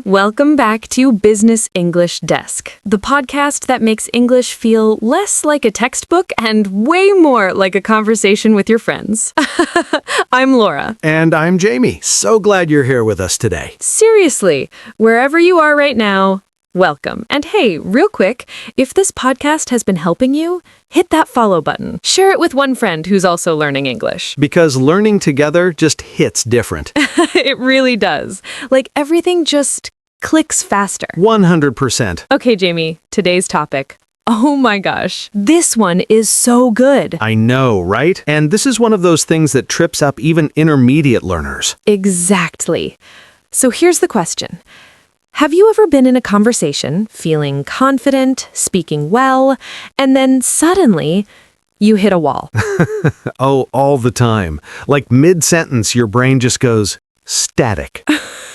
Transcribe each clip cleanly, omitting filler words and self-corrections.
Welcome back to Business English Desk, the podcast that makes English feel less like a textbook and way more like a conversation with your friends. I'm Laura. And I'm Jamie. So glad you're here with us today. Seriously, wherever you are right now, welcome. And hey, real quick, if this podcast has been helping you, hit that follow button. Share it with one friend who's also learning English. Because learning together just hits different. It really does. Like everything just clicks faster. 100%. Okay, Jamie, today's topic. Oh my gosh, this one is so good. I know, right? And this is one of those things that trips up even intermediate learners. Exactly. So here's the question. Have you ever been in a conversation, feeling confident, speaking well, and then suddenly you hit a wall? Oh, all the time. Like mid-sentence, your brain just goes static.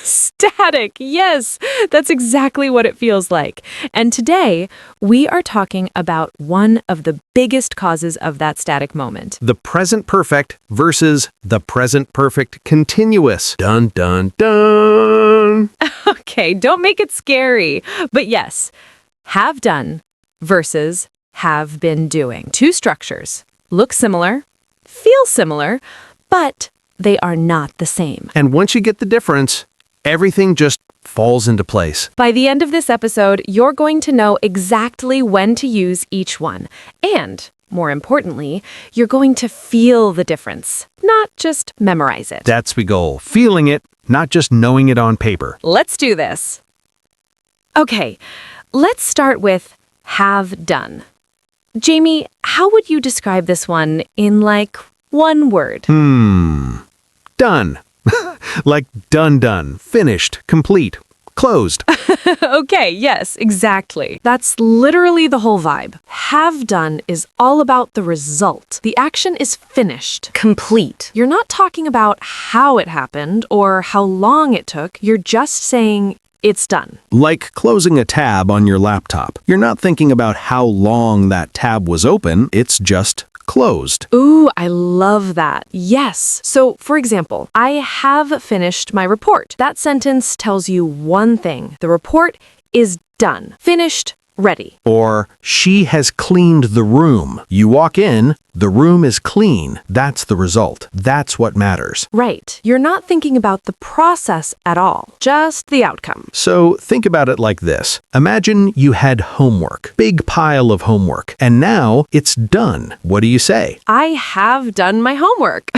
Static, yes, that's exactly what it feels like. And today, we are talking about one of the biggest causes of that static moment. The present perfect versus the present perfect continuous. Dun, dun, dun. Okay, don't make it scary. But yes, have done versus have been doing. Two structures. Look similar, feel similar, but they are not the same. And once you get the difference, everything just falls into place. By the end of this episode, you're going to know exactly when to use each one. And, more importantly, you're going to feel the difference, not just memorize it. That's the goal. Feeling it, not just knowing it on paper. Let's do this. Okay, let's start with have done. Jamie, how would you describe this one in like one word? Done. Like done, finished, complete, closed. Okay, yes, exactly. That's literally the whole vibe. Have done is all about the result. The action is finished, complete. You're not talking about how it happened or how long it took. You're just saying it's done. Like closing a tab on your laptop. You're not thinking about how long that tab was open, it's just closed. Ooh, I love that. Yes. So, for example, I have finished my report. That sentence tells you one thing. The report is done. Finished, ready. Or, she has cleaned the room. You walk in, the room is clean. That's the result. That's what matters. Right. You're not thinking about the process at all, just the outcome. So think about it like this. Imagine you had homework, big pile of homework, and now it's done. What do you say? I have done my homework.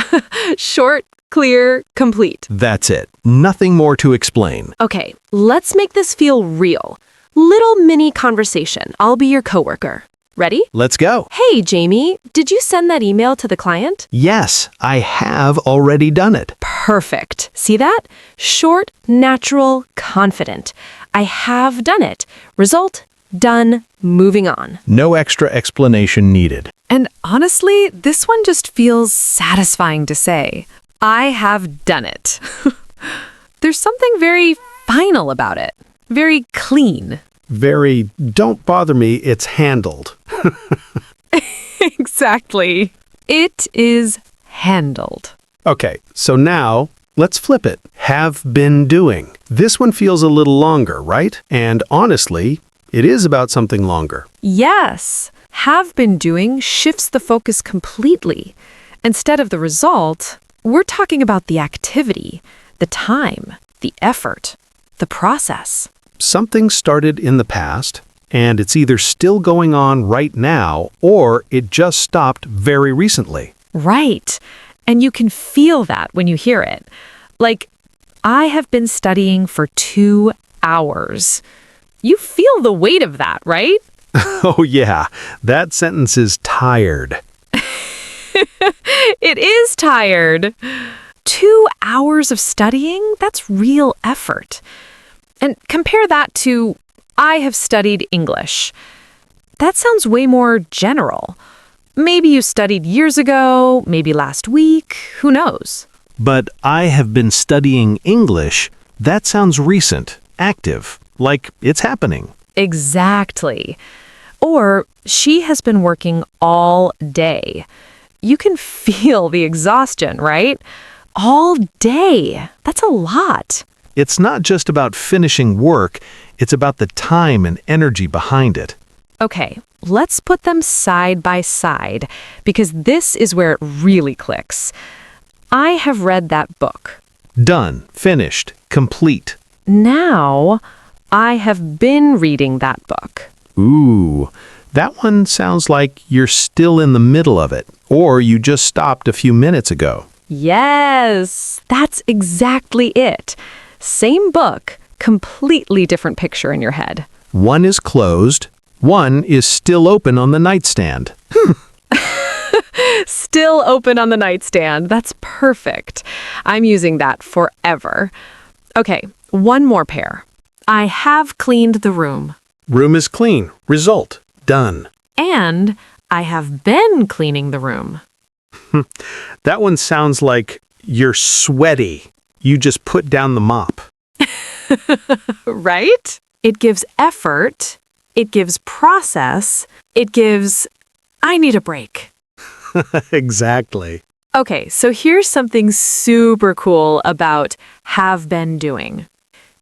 Short, clear, complete. That's it. Nothing more to explain. Okay, let's make this feel real. Little mini conversation. I'll be your coworker. Ready? Let's go. Hey, Jamie, did you send that email to the client? Yes, I have already done it. Perfect. See that? Short, natural, confident. I have done it. Result, done, moving on. No extra explanation needed. And honestly, this one just feels satisfying to say. I have done it. There's something very final about it. Very clean. Very, don't bother me, it's handled. Exactly. It is handled. Okay, so now let's flip it. Have been doing. This one feels a little longer, right? And honestly, it is about something longer. Yes. Have been doing shifts the focus completely. Instead of the result, we're talking about the activity, the time, the effort, the process. Something started in the past, and it's either still going on right now, or it just stopped very recently. Right. And you can feel that when you hear it. Like, I have been studying for 2 hours. You feel the weight of that, right? Oh yeah, that sentence is tired. It is tired. 2 hours of studying, that's real effort. And compare that to, I have studied English. That sounds way more general. Maybe you studied years ago, maybe last week, who knows? But I have been studying English. That sounds recent, active, like it's happening. Exactly. Or she has been working all day. You can feel the exhaustion, right? All day. That's a lot. It's not just about finishing work, it's about the time and energy behind it. Okay, let's put them side by side because this is where it really clicks. I have read that book. Done, finished, complete. Now, I have been reading that book. Ooh, that one sounds like you're still in the middle of it, or you just stopped a few minutes ago. Yes, that's exactly it. Same book, completely different picture in your head. One is closed, one is still open on the nightstand. Still open on the nightstand. That's perfect. I'm using that forever. Okay, one more pair. I have cleaned the room. Room is clean. Result. Done. And I have been cleaning the room. That one sounds like you're sweaty. You just put down the mop. Right? It gives effort. It gives process. It gives, I need a break. Exactly. Okay, so here's something super cool about have been doing.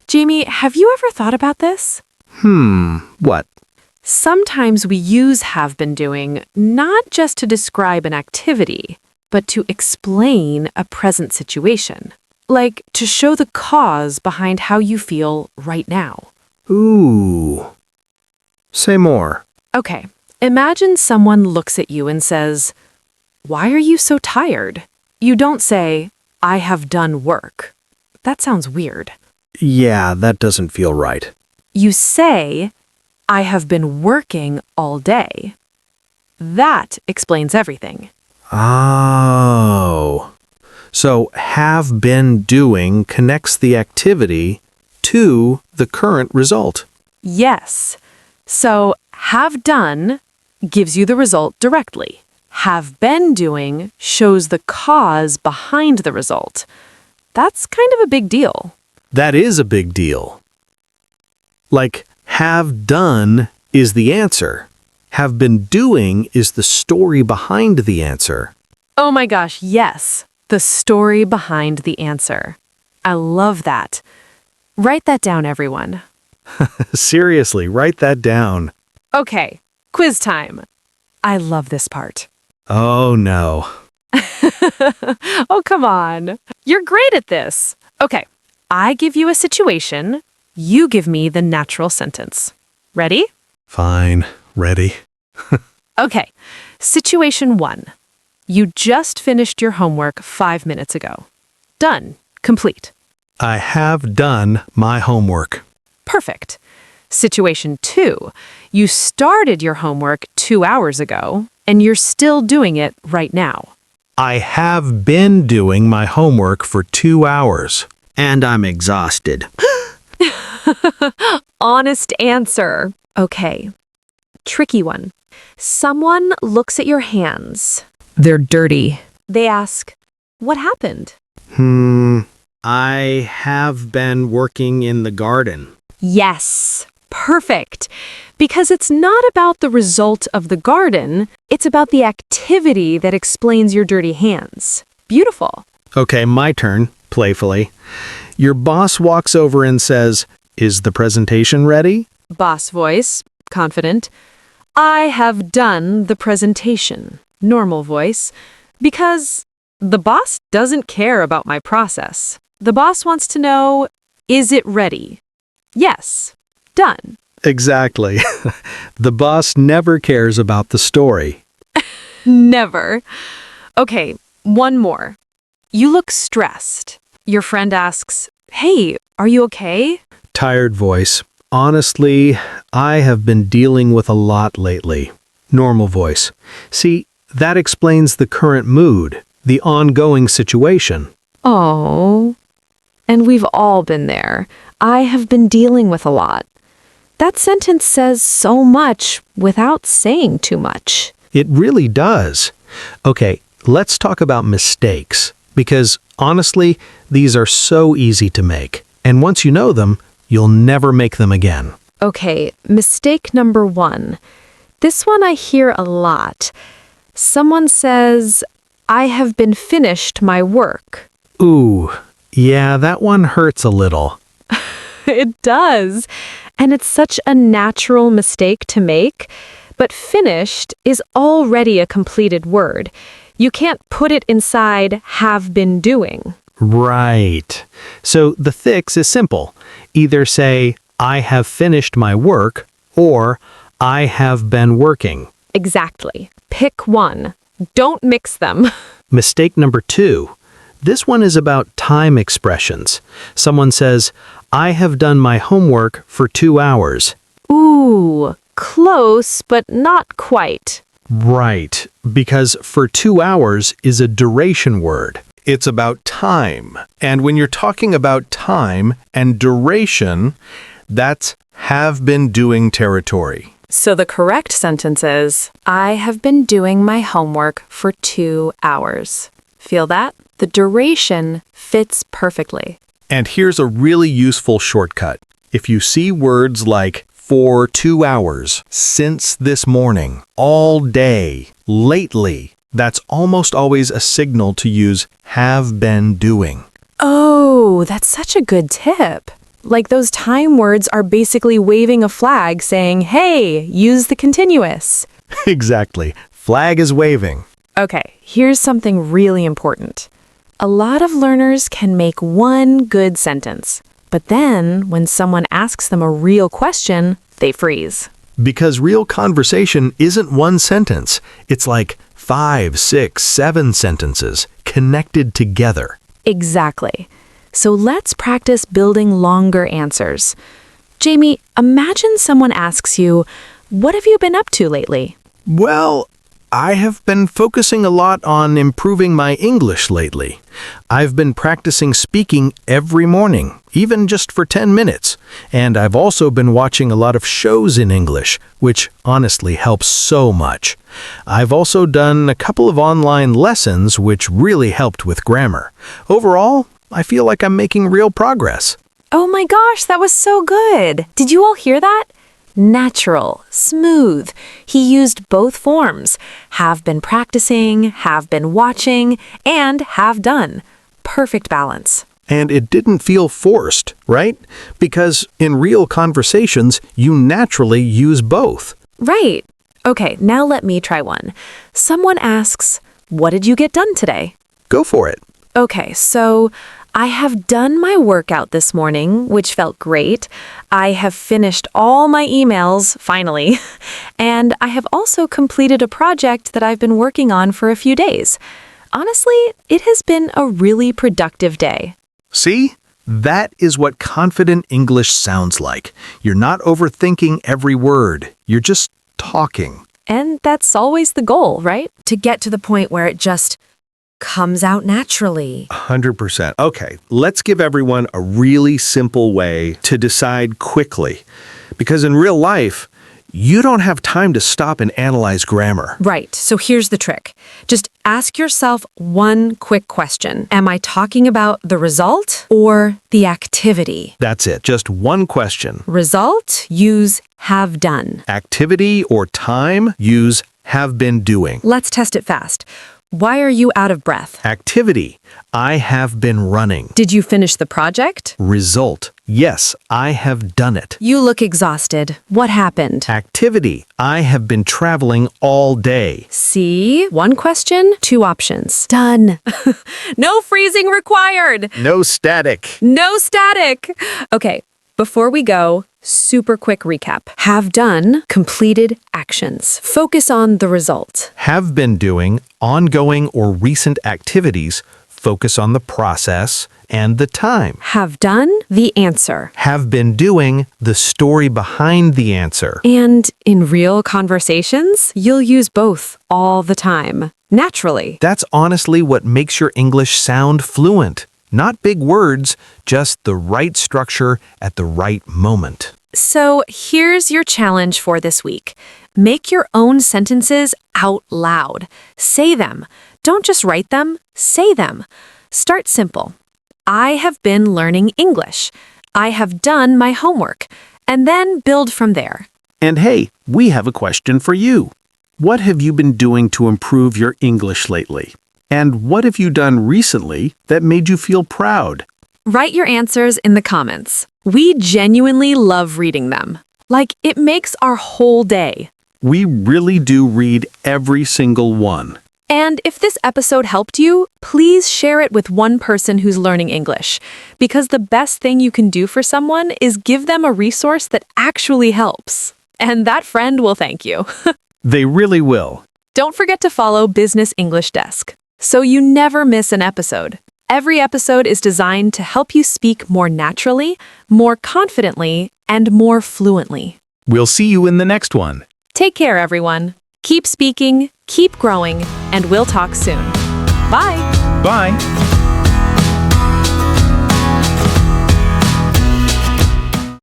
Jamie, have you ever thought about this? What? Sometimes we use have been doing not just to describe an activity, but to explain a present situation. Like to show the cause behind how you feel right now. Ooh. Say more. Okay, imagine someone looks at you and says, "Why are you so tired?" You don't say, "I have done work." That sounds weird. Yeah, that doesn't feel right. You say, "I have been working all day." That explains everything. Oh. So have been doing connects the activity to the current result. Yes. So have done gives you the result directly. Have been doing shows the cause behind the result. That's kind of a big deal. That is a big deal. Like, have done is the answer. Have been doing is the story behind the answer. Oh my gosh, yes. The story behind the answer. I love that. Write that down, everyone. Seriously, write that down. Okay, quiz time. I love this part. Oh no. Oh, come on. You're great at this. Okay, I give you a situation. You give me the natural sentence. Ready? Fine, ready. Okay, situation 1. You just finished your homework 5 minutes ago. Done. Complete. I have done my homework. Perfect. Situation 2. You started your homework 2 hours ago, and you're still doing it right now. I have been doing my homework for 2 hours. And I'm exhausted. Honest answer. Okay. Tricky one. Someone looks at your hands. They're dirty. They ask, "What happened?" I have been working in the garden. Yes. Perfect. Because it's not about the result of the garden, it's about the activity that explains your dirty hands. Beautiful. Okay, my turn, playfully. Your boss walks over and says, "Is the presentation ready?" Boss voice, confident. "I have done the presentation." Normal voice. Because the boss doesn't care about my process. The boss wants to know, is it ready? Yes. Done. Exactly. The boss never cares about the story. Never. Okay, one more. You look stressed. Your friend asks, "Hey, are you okay?" Tired voice. Honestly, I have been dealing with a lot lately. Normal voice. See, that explains the current mood, the ongoing situation. Oh. And we've all been there. I have been dealing with a lot. That sentence says so much without saying too much. It really does. Okay, let's talk about mistakes, because honestly, these are so easy to make. And once you know them, you'll never make them again. Okay, mistake number 1. This one I hear a lot. Someone says, "I have been finished my work." Ooh, yeah, that one hurts a little. It does. And it's such a natural mistake to make. But finished is already a completed word. You can't put it inside have been doing. Right. So the fix is simple. Either say, I have finished my work, or I have been working. Exactly. Pick one. Don't mix them. Mistake number 2. This one is about time expressions. Someone says, I have done my homework for 2 hours. Ooh, close, but not quite. Right, because for 2 hours is a duration word. It's about time. And when you're talking about time and duration, that's have been doing territory. So the correct sentence is, I have been doing my homework for 2 hours. Feel that? The duration fits perfectly. And here's a really useful shortcut. If you see words like for 2 hours, since this morning, all day, lately, that's almost always a signal to use have been doing. Oh, that's such a good tip. Like those time words are basically waving a flag saying, hey, use the continuous. Exactly. Flag is waving. Okay, here's something really important. A lot of learners can make one good sentence, but then when someone asks them a real question, they freeze. Because real conversation isn't one sentence. It's like 5, 6, 7 sentences connected together. Exactly. So let's practice building longer answers. Jamie, imagine someone asks you, what have you been up to lately? Well, I have been focusing a lot on improving my English lately. I've been practicing speaking every morning, even just for 10 minutes. And I've also been watching a lot of shows in English, which honestly helps so much. I've also done a couple of online lessons, which really helped with grammar. Overall, I feel like I'm making real progress. Oh my gosh, that was so good. Did you all hear that? Natural, smooth. He used both forms. Have been practicing, have been watching, and have done. Perfect balance. And it didn't feel forced, right? Because in real conversations, you naturally use both. Right. Okay, now let me try one. Someone asks, what did you get done today? Go for it. Okay, so I have done my workout this morning, which felt great. I have finished all my emails, finally. And I have also completed a project that I've been working on for a few days. Honestly, it has been a really productive day. See? That is what confident English sounds like. You're not overthinking every word. You're just talking. And that's always the goal, right? To get to the point where it just comes out naturally. 100%. Okay, let's give everyone a really simple way to decide quickly. Because in real life, you don't have time to stop and analyze grammar. Right, so here's the trick. Just ask yourself one quick question. Am I talking about the result or the activity? That's it. Just one question. Result, use have done. Activity or time, use have been doing. Let's test it fast. Why are you out of breath? Activity, I have been running. Did you finish the project? Result, yes, I have done it. You look exhausted. What happened? Activity, I have been traveling all day. See? One question, 2 options. Done. No freezing required. No static. No static. Okay, before we go, super quick recap. Have done, completed actions. Focus on the result. Have been doing, ongoing or recent activities, focus on the process and the time. Have done, the answer. Have been doing, the story behind the answer. And in real conversations, you'll use both all the time. Naturally. That's honestly what makes your English sound fluent. Not big words, just the right structure at the right moment. So here's your challenge for this week. Make your own sentences out loud. Say them. Don't just write them, say them. Start simple. I have been learning English. I have done my homework. And then build from there. And hey, we have a question for you. What have you been doing to improve your English lately? And what have you done recently that made you feel proud? Write your answers in the comments. We genuinely love reading them. Like, it makes our whole day. We really do read every single one. And if this episode helped you, please share it with one person who's learning English, because the best thing you can do for someone is give them a resource that actually helps. And that friend will thank you. They really will. Don't forget to follow Business English Desk, so you never miss an episode. Every episode is designed to help you speak more naturally, more confidently, and more fluently. We'll see you in the next one. Take care, everyone. Keep speaking, keep growing, and we'll talk soon. Bye! Bye.